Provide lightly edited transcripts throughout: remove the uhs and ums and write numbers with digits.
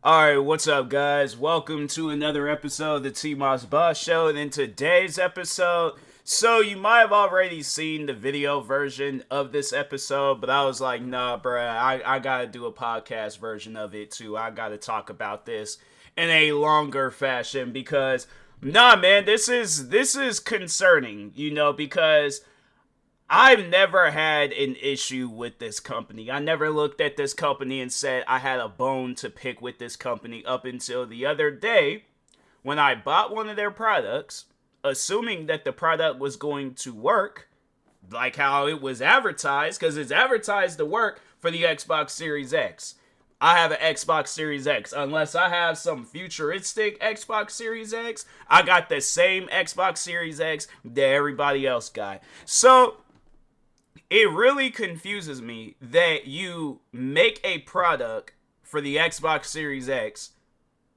Alright, what's up, guys? Welcome to another episode of the TMossBoss Show. And in today's episode, so you might have already seen the video version of this episode, but I was like, nah, bruh, I gotta do a podcast version of it too. I gotta talk about this in a longer fashion because, nah, man, this is concerning, because I've never had an issue with this company. I never looked at this company and said I had a bone to pick with this company up until the other day when I bought one of their products, assuming that the product was going to work like how it was advertised, because it's advertised to work for the Xbox Series X. I have an Xbox Series X. Unless I have some futuristic Xbox Series X, I got the same Xbox Series X that everybody else got. So it really confuses me that you make a product for the Xbox Series X,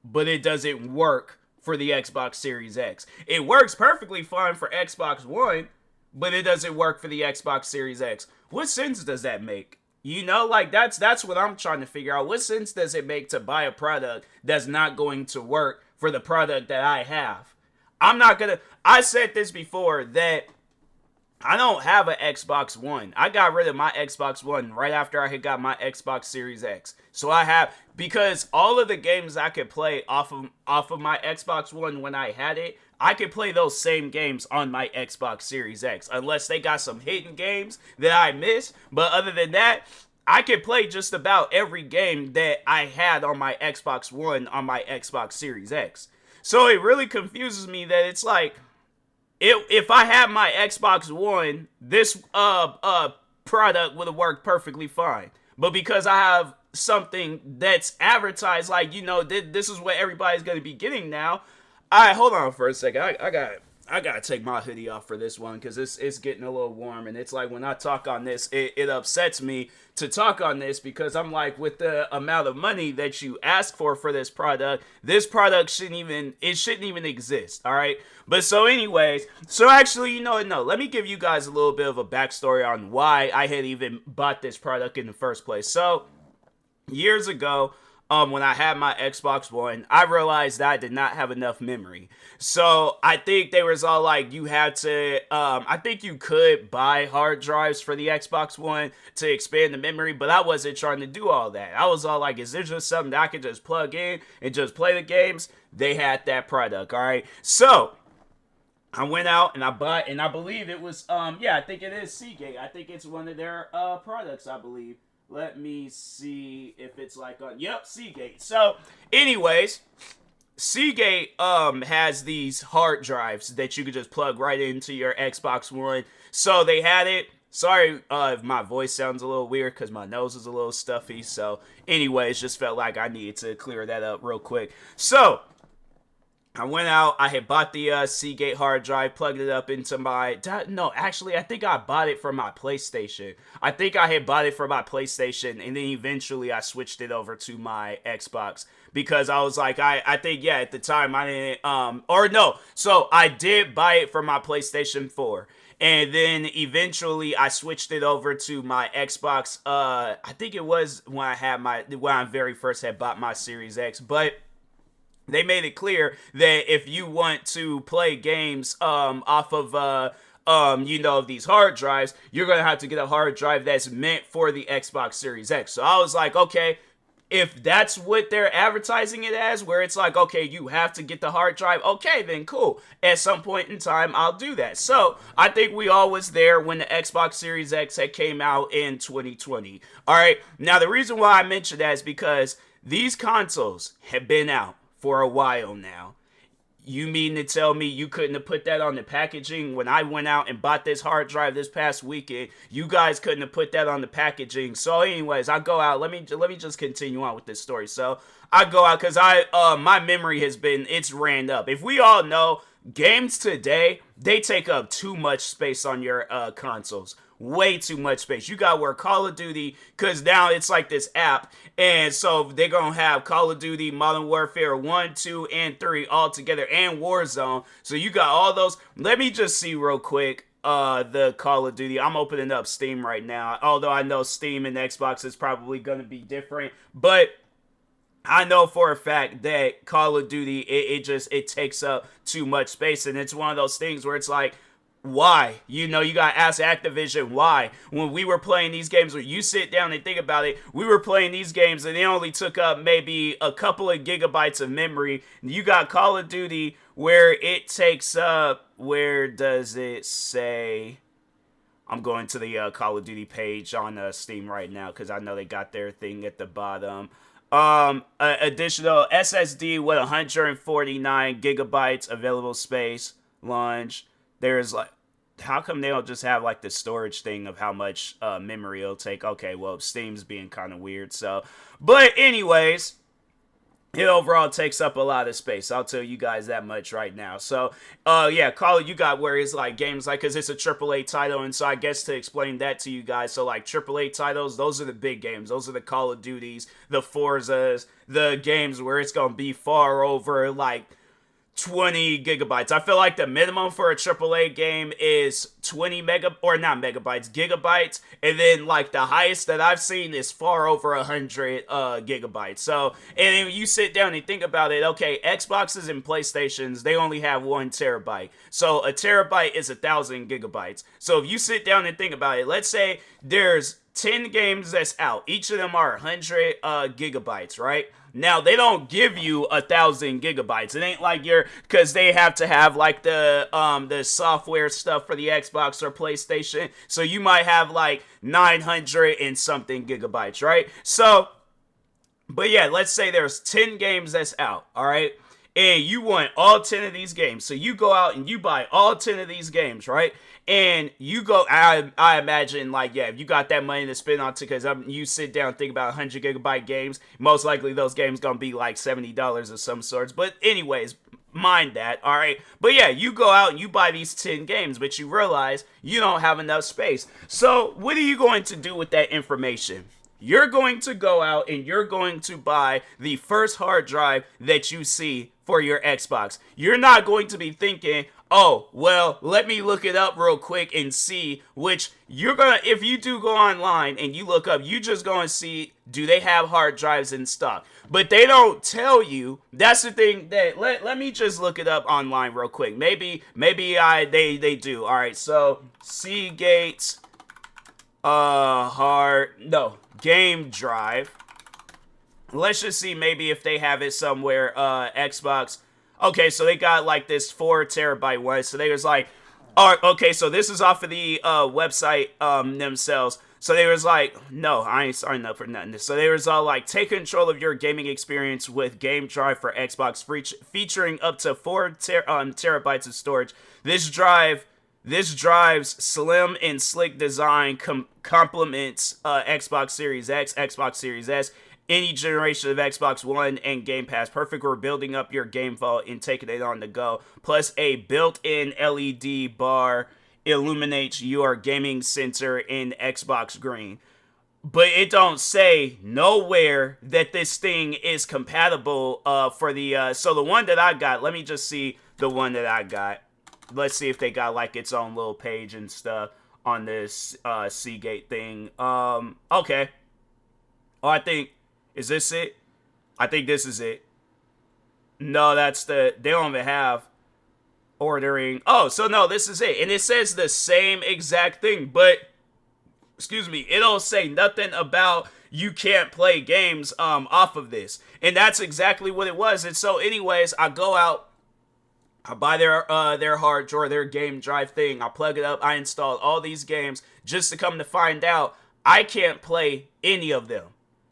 but it doesn't work for the Xbox Series X. It works perfectly fine for Xbox One, but it doesn't work for the Xbox Series X. What sense does that make? That's what I'm trying to figure out. What sense does it make to buy a product that's not going to work for the product that I have? I said this before that I don't have an Xbox One. I got rid of my Xbox One right after I had got my Xbox Series X. So because all of the games I could play off of my Xbox One when I had it, I could play those same games on my Xbox Series X. Unless they got some hidden games that I missed. But other than that, I could play just about every game that I had on my Xbox One on my Xbox Series X. So it really confuses me that it's like, if I had my Xbox One, this product would have worked perfectly fine. But because I have something that's advertised like, this is what everybody's going to be getting now. All right, hold on for a second. I gotta take my hoodie off for this one because it's getting a little warm, and it's like when I talk on this, it upsets me to talk on this because I'm like, with the amount of money that you ask for this product shouldn't even exist. All right, but so anyways, actually, no, let me give you guys a little bit of a backstory on why I had even bought this product in the first place. So years ago, when I had my Xbox One, I realized that I did not have enough memory. So I think they was all like, you had to, I think you could buy hard drives for the Xbox One to expand the memory, but I wasn't trying to do all that. I was all like, is there just something that I could just plug in and just play the games? They had that product, all right? So I went out and I bought, and I believe it was, I think it is SeaGate. I think it's one of their products, I believe. Let me see if it's like on, yep, SeaGate. So, anyways, SeaGate has these hard drives that you could just plug right into your Xbox One. So they had it. Sorry if my voice sounds a little weird because my nose is a little stuffy. So, anyways, just felt like I needed to clear that up real quick. So I went out, I had bought the SeaGate hard drive, plugged it up into no, actually, I think I bought it for my PlayStation. I think I had bought it for my PlayStation, and then eventually I switched it over to my Xbox, because I was like, I think, yeah, at the time, I didn't, so I did buy it for my PlayStation 4, and then eventually I switched it over to my Xbox, I think it was when I very first had bought my Series X, but they made it clear that if you want to play games off of these hard drives, you're going to have to get a hard drive that's meant for the Xbox Series X. So I was like, okay, if that's what they're advertising it as, where it's like, okay, you have to get the hard drive, okay, then cool. At some point in time, I'll do that. So I think we all was there when the Xbox Series X had came out in 2020. All right, now the reason why I mentioned that is because these consoles have been out for a while now. You mean to tell me you couldn't have put that on the packaging when I went out and bought this hard drive this past weekend? You guys couldn't have put that on the packaging. So anyways, I go out. Let me just continue on with this story. So I go out because my memory it's ran up. If we all know, games today, they take up too much space on your consoles. Way too much space. You gotta work Call of Duty, because now it's like this app, and so they're gonna have Call of Duty, Modern Warfare 1, 2, and 3 all together, and Warzone. So you got all those. Let me just see real quick the Call of Duty. I'm opening up Steam right now, although I know Steam and Xbox is probably gonna be different, but I know for a fact that Call of Duty, it takes up too much space, and it's one of those things where it's like, why? You know, you gotta ask Activision why. When we were playing these games, when you sit down and think about it, we were playing these games and it only took up maybe a couple of gigabytes of memory. You got Call of Duty where it takes up, where does it say? I'm going to the Call of Duty page on Steam right now because I know they got their thing at the bottom. Additional SSD with 149 gigabytes available space launch. There's like, how come they don't just have like the storage thing of how much memory it'll take? Okay, well, Steam's being kind of weird. So, but anyways, it overall takes up a lot of space. I'll tell you guys that much right now. So, yeah, you got where it's like games like, because it's a AAA title. And so I guess to explain that to you guys, so like AAA titles, those are the big games. Those are the Call of Duties, the Forzas, the games where it's going to be far over like 20 gigabytes. I feel like the minimum for a AAA game is 20 gigabytes, and then like the highest that I've seen is far over 100 gigabytes. So, and if you sit down and think about it, okay, Xboxes and PlayStations, they only have 1 terabyte. So a terabyte is 1,000 gigabytes. So if you sit down and think about it, let's say there's 10 games that's out. Each of them are 100 gigabytes, right? Now, they don't give you 1,000 gigabytes. It ain't like because they have to have like the software stuff for the Xbox or PlayStation. So you might have like 900 and something gigabytes, right? So, but yeah, let's say there's 10 games that's out, all right? And you want all 10 of these games. So you go out and you buy all 10 of these games, right? And you go, I imagine, like, yeah, if you got that money to spend on, because you sit down and think about 100 gigabyte games, most likely those games gonna be like $70 of some sorts. But anyways, mind that, all right? But yeah, you go out and you buy these 10 games, but you realize you don't have enough space. So what are you going to do with that information? You're going to go out and you're going to buy the first hard drive that you see for your Xbox. You're not going to be thinking, oh, well, let me look it up real quick and see, which you're going to, if you do go online and you look up, you just going to see, do they have hard drives in stock? But they don't tell you. That's the thing that, let me just look it up online real quick. Maybe they do. All right, so SeaGate game drive. Let's just see maybe if they have it somewhere. Xbox. Okay, so they got like this 4 terabyte one. So they was like, oh, okay, so this is off of the website themselves. So they was like, no, I ain't signing up for nothing. So they was all like, take control of your gaming experience with Game Drive for Xbox, featuring up to 4 terabytes of storage. This drive's slim and slick design complements Xbox Series X, Xbox Series S, any generation of Xbox One and Game Pass. Perfect for building up your game vault and taking it on the go. Plus, a built-in LED bar illuminates your gaming center in Xbox Green. But it don't say nowhere that this thing is compatible for the... so the one that I got, let me just see the one that I got. Let's see if they got like its own little page and stuff on this SeaGate thing. Okay. Oh, I think... Is this it? I think this is it. No, they don't even have ordering. Oh, so no, this is it. And it says the same exact thing, but, excuse me, it don't say nothing about you can't play games off of this. And that's exactly what it was. And so anyways, I go out, I buy their hard drive, their game drive thing. I plug it up. I install all these games just to come to find out I can't play any of them.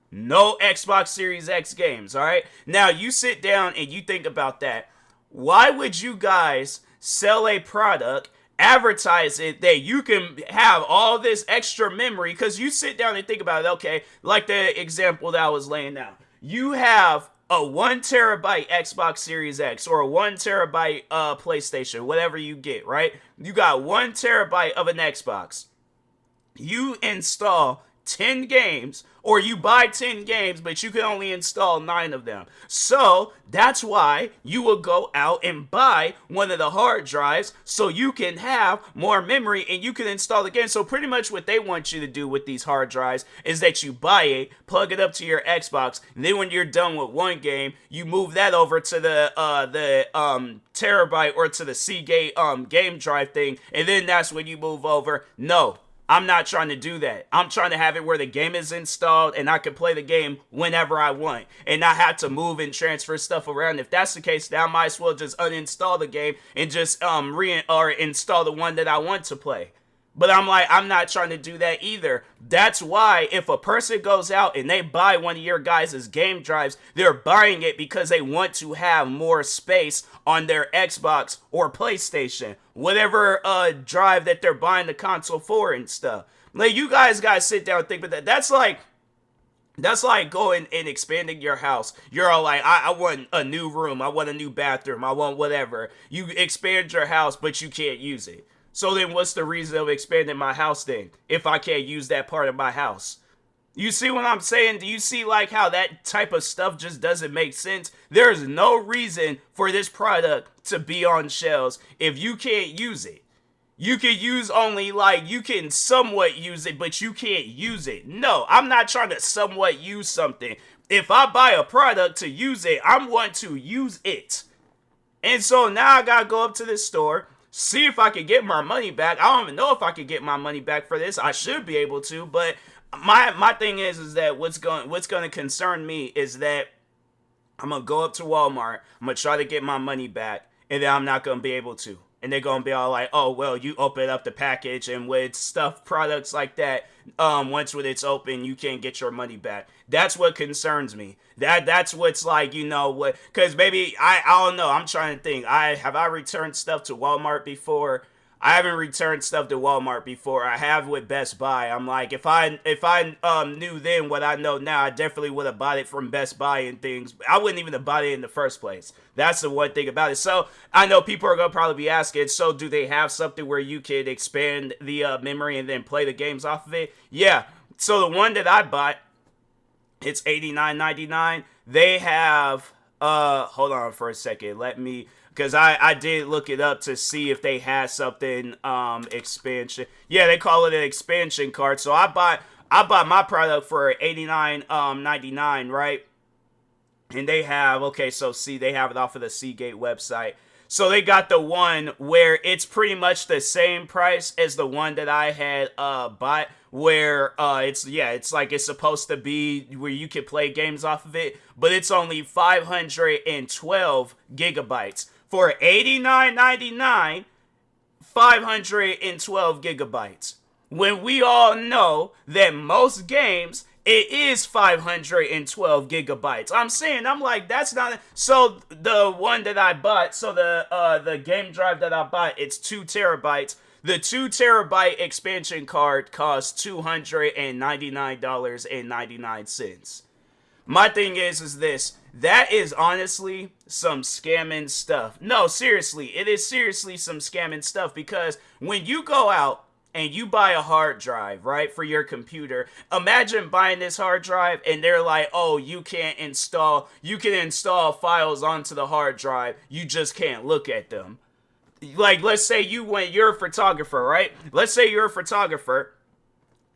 No Xbox Series X games, all right? Now, you sit down and you think about that. Why would you guys sell a product, advertise it, that you can have all this extra memory? Because you sit down and think about it, okay, like the example that I was laying out. You have a 1 terabyte Xbox Series X or a 1 terabyte PlayStation, whatever you get, right? You got 1 terabyte of an Xbox. You install 10 games, or you buy 10 games, but you can only install 9 of them. So that's why you will go out and buy one of the hard drives so you can have more memory and you can install the game. So pretty much what they want you to do with these hard drives is that you buy it, plug it up to your Xbox, and then when you're done with one game, you move that over to the terabyte or to the SeaGate game drive thing, and then that's when you move over. No, I'm not trying to do that. I'm trying to have it where the game is installed and I can play the game whenever I want and not have to move and transfer stuff around. If that's the case, then I might as well just uninstall the game and just install the one that I want to play. But I'm like, I'm not trying to do that either. That's why if a person goes out and they buy one of your guys' game drives, they're buying it because they want to have more space on their Xbox or PlayStation, whatever drive that they're buying the console for and stuff. Like, you guys gotta sit down and think about that. That's like going and expanding your house. You're all like, I want a new room, I want a new bathroom, I want whatever. You expand your house, but you can't use it. So then what's the reason of expanding my house then, if I can't use that part of my house? You see what I'm saying? Do you see like how that type of stuff just doesn't make sense? There's no reason for this product to be on shelves if you can't use it. You can use only like, you can somewhat use it, but you can't use it. No, I'm not trying to somewhat use something. If I buy a product to use it, I want to use it. And so now I gotta go up to this store, see if I can get my money back. I don't even know if I can get my money back for this. I should be able to, but my thing is that what's going to concern me is that I'm going to go up to Walmart, I'm going to try to get my money back, and then I'm not going to be able to. And they're going to be all like, oh, well, you open up the package, and with stuff, products like that, once when it's open, you can't get your money back. That's what concerns me. That's what's like, you know, what, because maybe, I don't know, I'm trying to think, have I returned stuff to Walmart before? I haven't returned stuff to Walmart before. I have with Best Buy. I'm like, if I knew then what I know now, I definitely would have bought it from Best Buy and things. I wouldn't even have bought it in the first place. That's the one thing about it. So I know people are going to probably be asking, so do they have something where you can expand the memory and then play the games off of it? Yeah. So the one that I bought, it's $89.99. They have, hold on for a second. Let me, because I did look it up to see if they had something, expansion. Yeah, they call it an expansion card. So I bought my product for $89.99, right? And they have, okay, so see, they have it off of the SeaGate website. So they got the one where it's pretty much the same price as the one that I had bought, where it's like it's supposed to be where you can play games off of it, but it's only 512 gigabytes. For $89.99, 512 gigabytes. When we all know that most games, it is 512 gigabytes. I'm like, that's not, so the one that I bought, so the game drive that I bought, it's 2 terabytes. The 2 terabyte expansion card costs $299.99. My thing is this, that is honestly some scamming stuff. No, seriously, it is seriously some scamming stuff, because when you go out and you buy a hard drive, right, for your computer, imagine buying this hard drive and they're like, oh, you can install files onto the hard drive, you just can't look at them. Like, let's say you're a photographer, right? Let's say you're a photographer.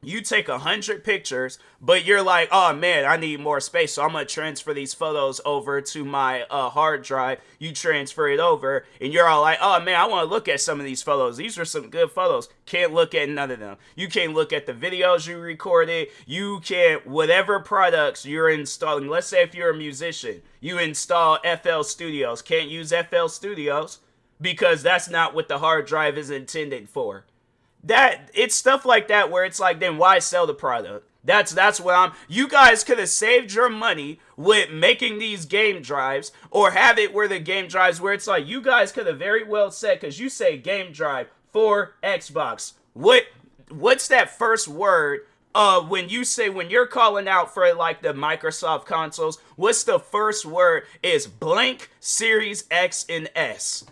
You take 100 pictures, but you're like, oh man, I need more space, so I'm going to transfer these photos over to my hard drive. You transfer it over, and you're all like, oh man, I want to look at some of these photos. These are some good photos. Can't look at none of them. You can't look at the videos you recorded. You can't, whatever products you're installing. Let's say if you're a musician, you install FL Studios. Can't use FL Studios because that's not what the hard drive is intended for. It's stuff like that where it's like, then why sell the product? That's what you guys could have saved your money with making these game drives, or have it where the game drives where it's like, you guys could have very well said, because you say game drive for Xbox. What's that first word when you're calling out for like the Microsoft consoles, what's the first word? Is blank Series X and S.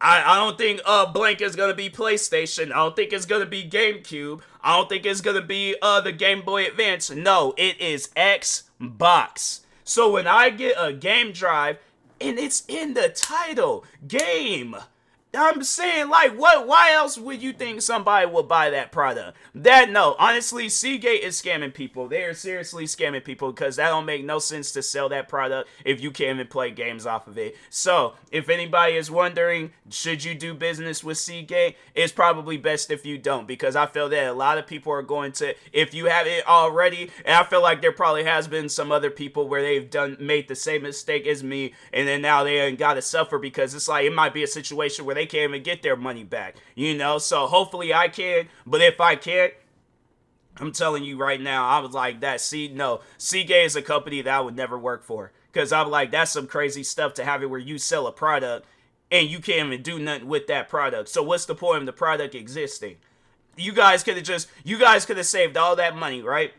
I don't think blank is gonna be PlayStation. I don't think it's gonna be GameCube. I don't think it's gonna be the Game Boy Advance. No, it is Xbox. So when I get a game drive, and it's in the title, game. I'm saying, like, what? Why else would you think somebody would buy that product? No, honestly, SeaGate is scamming people. They are seriously scamming people because that don't make no sense to sell that product if you can't even play games off of it. So, if anybody is wondering, should you do business with SeaGate? It's probably best if you don't, because I feel that a lot of people are going to, if you have it already, and I feel like there probably has been some other people where they've made the same mistake as me, and then now they ain't got to suffer because it's like, it might be a situation where they can't even get their money back, so hopefully I can, but if I can't, I'm telling you right now, I was like, SeaGate is a company that I would never work for, because I'm like, that's some crazy stuff to have it where you sell a product and you can't even do nothing with that product. So what's the point of the product existing? You guys could have saved all that money, right?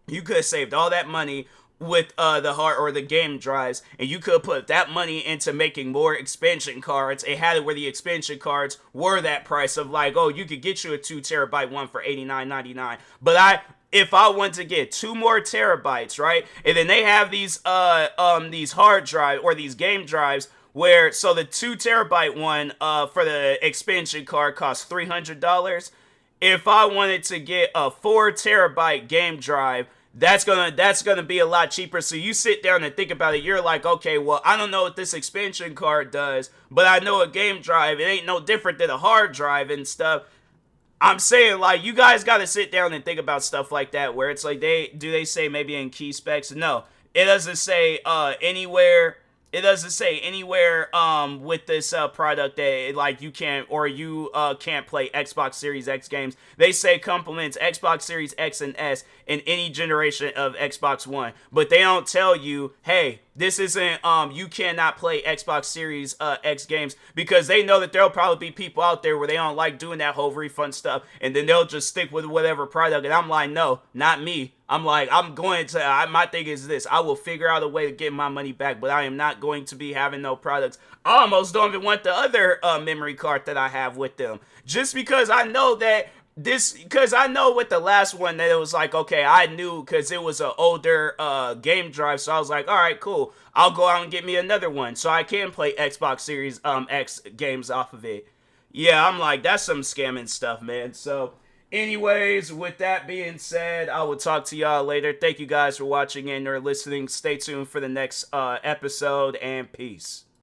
You could have saved all that money with the hard or the game drives, and you could put that money into making more expansion cards and had it where the expansion cards were that price of like, oh, you could get you a 2 terabyte one for $89.99. But if I want to get 2 more terabytes, right, and then they have these hard drive or these game drives where, so the 2 terabyte one for the expansion card costs $300. If I wanted to get a 4 terabyte game drive, that's gonna be a lot cheaper. So you sit down and think about it. You're like, okay, well, I don't know what this expansion card does, but I know a game drive, it ain't no different than a hard drive and stuff. I'm saying, like, you guys got to sit down and think about stuff like that, where it's like, they say maybe in key specs? No, it doesn't say anywhere. It doesn't say anywhere with this product that like you can't play Xbox Series X games. They say complements Xbox Series X and S in any generation of Xbox One, but they don't tell you, hey, this isn't you cannot play Xbox Series X games, because they know that there'll probably be people out there where they don't like doing that whole refund stuff, and then they'll just stick with whatever product. And I'm like, no, not me. I'm like, my thing is this: I will figure out a way to get my money back, but I am not going to be having no products. I almost don't even want the other memory card that I have with them, just because I know that because I know with the last one that it was like, okay, I knew because it was an older game drive, so I was like, all right, cool, I'll go out and get me another one so I can play Xbox Series X games off of it. Yeah, I'm like, that's some scamming stuff, man. So anyways, with that being said, I will talk to y'all later. Thank you guys for watching and or listening. Stay tuned for the next episode, and peace.